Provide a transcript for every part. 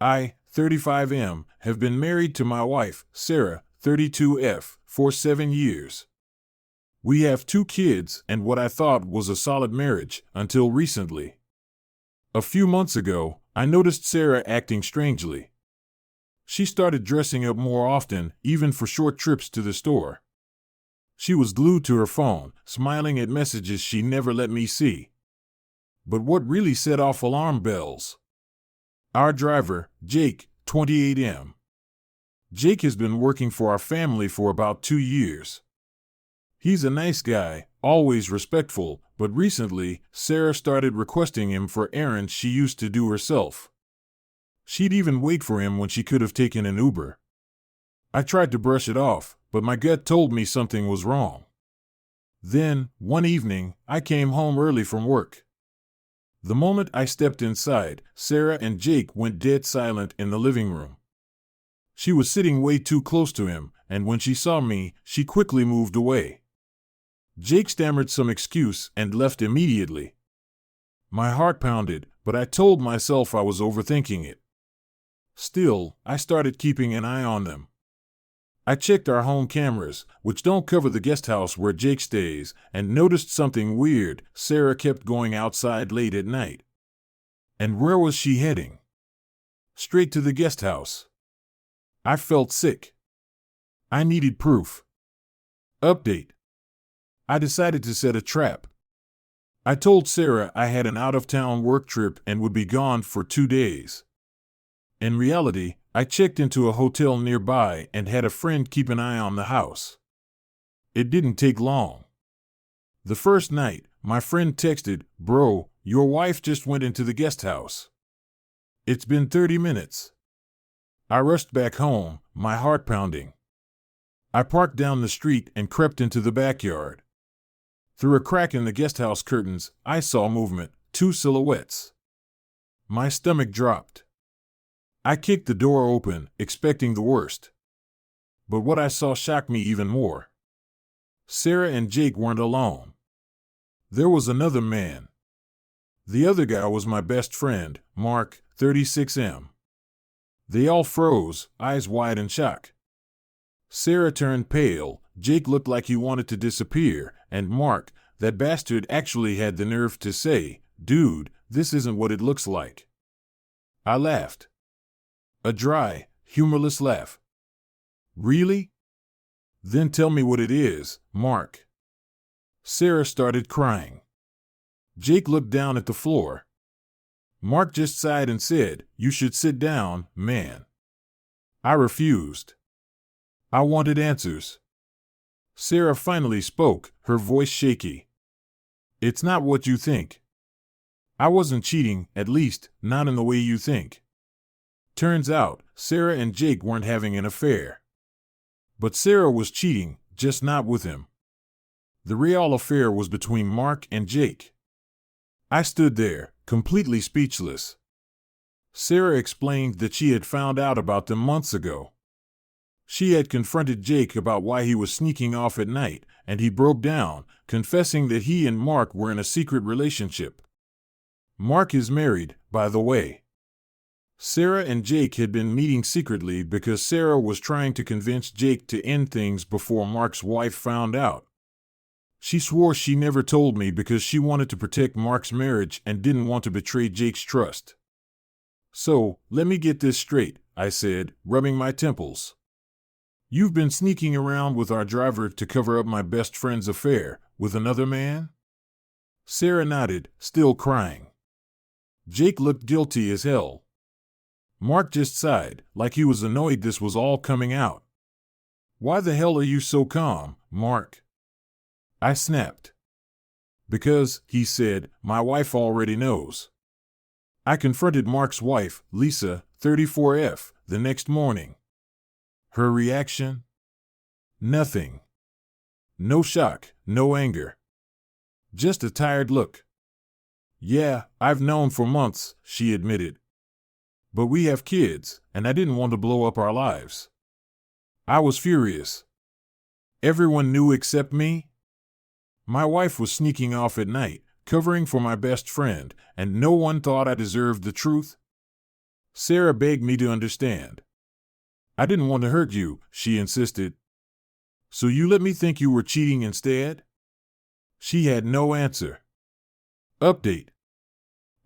I, 35M, have been married to my wife, Sarah, 32F, for 7 years. We have 2 kids and what I thought was a solid marriage until recently. A few months ago, I noticed Sarah acting strangely. She started dressing up more often, even for short trips to the store. She was glued to her phone, smiling at messages she never let me see. But what really set off alarm bells? Our driver, Jake, 28M. Jake has been working for our family for about 2 years. He's a nice guy, always respectful, but recently, Sarah started requesting him for errands she used to do herself. She'd even wait for him when she could have taken an Uber. I tried to brush it off, but my gut told me something was wrong. Then, one evening, I came home early from work. The moment I stepped inside, Sarah and Jake went dead silent in the living room. She was sitting way too close to him, and when she saw me, she quickly moved away. Jake stammered some excuse and left immediately. My heart pounded, but I told myself I was overthinking it. Still, I started keeping an eye on them. I checked our home cameras, which don't cover the guest house where Jake stays, and noticed something weird. Sarah kept going outside late at night. And where was she heading? Straight to the guest house. I felt sick. I needed proof. Update. I decided to set a trap. I told Sarah I had an out-of-town work trip and would be gone for 2 days. In reality, I checked into a hotel nearby and had a friend keep an eye on the house. It didn't take long. The first night, my friend texted, "Bro, your wife just went into the guest house. It's been 30 minutes. I rushed back home, my heart pounding. I parked down the street and crept into the backyard. Through a crack in the guest house curtains, I saw movement, 2 silhouettes. My stomach dropped. I kicked the door open, expecting the worst. But what I saw shocked me even more. Sarah and Jake weren't alone. There was another man. The other guy was my best friend, Mark, 36M. They all froze, eyes wide in shock. Sarah turned pale, Jake looked like he wanted to disappear, and Mark, that bastard, actually had the nerve to say, "Dude, this isn't what it looks like." I laughed. A dry, humorless laugh. "Really? Then tell me what it is, Mark." Sarah started crying. Jake looked down at the floor. Mark just sighed and said, "You should sit down, man." I refused. I wanted answers. Sarah finally spoke, her voice shaky. "It's not what you think. I wasn't cheating, at least, not in the way you think." Turns out, Sarah and Jake weren't having an affair. But Sarah was cheating, just not with him. The real affair was between Mark and Jake. I stood there, completely speechless. Sarah explained that she had found out about them months ago. She had confronted Jake about why he was sneaking off at night, and he broke down, confessing that he and Mark were in a secret relationship. Mark is married, by the way. Sarah and Jake had been meeting secretly because Sarah was trying to convince Jake to end things before Mark's wife found out. She swore she never told me because she wanted to protect Mark's marriage and didn't want to betray Jake's trust. "So, let me get this straight," I said, rubbing my temples. "You've been sneaking around with our driver to cover up my best friend's affair with another man?" Sarah nodded, still crying. Jake looked guilty as hell. Mark just sighed, like he was annoyed this was all coming out. "Why the hell are you so calm, Mark?" I snapped. "Because," he said, "my wife already knows." I confronted Mark's wife, Lisa, 34F, the next morning. Her reaction? Nothing. No shock, no anger. Just a tired look. "Yeah, I've known for months," she admitted. "But we have kids, and I didn't want to blow up our lives." I was furious. Everyone knew except me? My wife was sneaking off at night, covering for my best friend, and no one thought I deserved the truth? Sarah begged me to understand. I didn't want to hurt you, she insisted. So you let me think you were cheating instead? She had no answer. Update.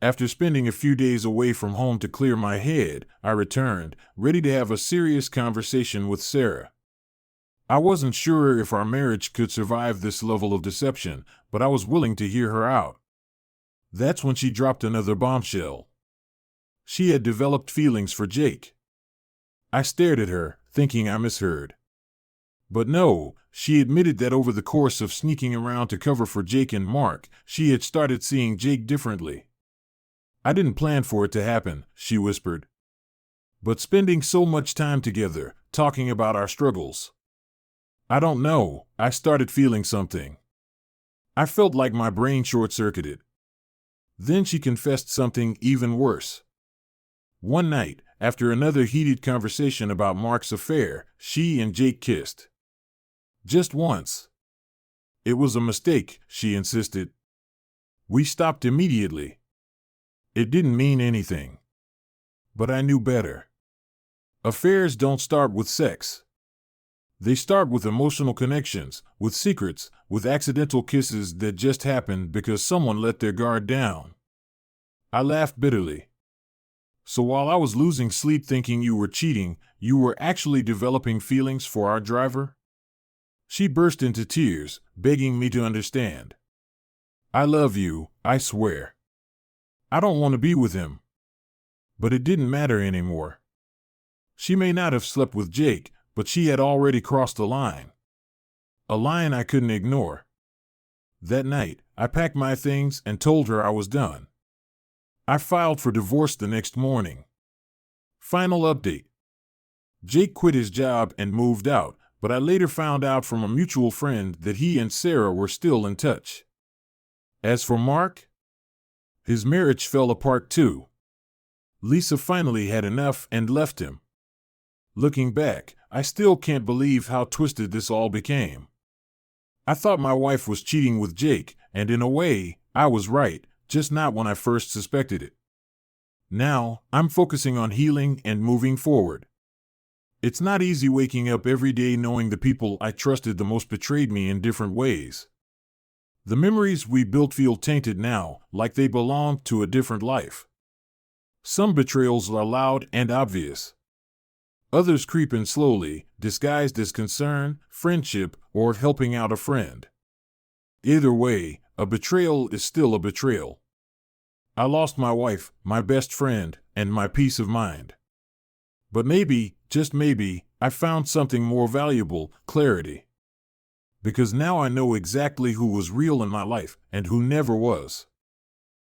After spending a few days away from home to clear my head, I returned, ready to have a serious conversation with Sarah. I wasn't sure if our marriage could survive this level of deception, but I was willing to hear her out. That's when she dropped another bombshell. She had developed feelings for Jake. I stared at her, thinking I misheard. But no, she admitted that over the course of sneaking around to cover for Jake and Mark, she had started seeing Jake differently. I didn't plan for it to happen, she whispered. But spending so much time together, talking about our struggles. I don't know, I started feeling something. I felt like my brain short-circuited. Then she confessed something even worse. One night, after another heated conversation about Mark's affair, she and Jake kissed. Just once. It was a mistake, she insisted. We stopped immediately. It didn't mean anything. But I knew better. Affairs don't start with sex. They start with emotional connections, with secrets, with accidental kisses that just happened because someone let their guard down. I laughed bitterly. So while I was losing sleep thinking you were cheating, you were actually developing feelings for our driver? She burst into tears, begging me to understand. I love you, I swear. I don't want to be with him. But it didn't matter anymore. She may not have slept with Jake, but she had already crossed a line. A line I couldn't ignore. That night, I packed my things and told her I was done. I filed for divorce the next morning. Final update. Jake quit his job and moved out, but I later found out from a mutual friend that he and Sarah were still in touch. As for Mark, his marriage fell apart too. Lisa finally had enough and left him. Looking back, I still can't believe how twisted this all became. I thought my wife was cheating with Jake, and in a way, I was right, just not when I first suspected it. Now, I'm focusing on healing and moving forward. It's not easy waking up every day knowing the people I trusted the most betrayed me in different ways. The memories we built feel tainted now, like they belonged to a different life. Some betrayals are loud and obvious. Others creep in slowly, disguised as concern, friendship, or helping out a friend. Either way, a betrayal is still a betrayal. I lost my wife, my best friend, and my peace of mind. But maybe, just maybe, I found something more valuable, clarity. Because now I know exactly who was real in my life and who never was.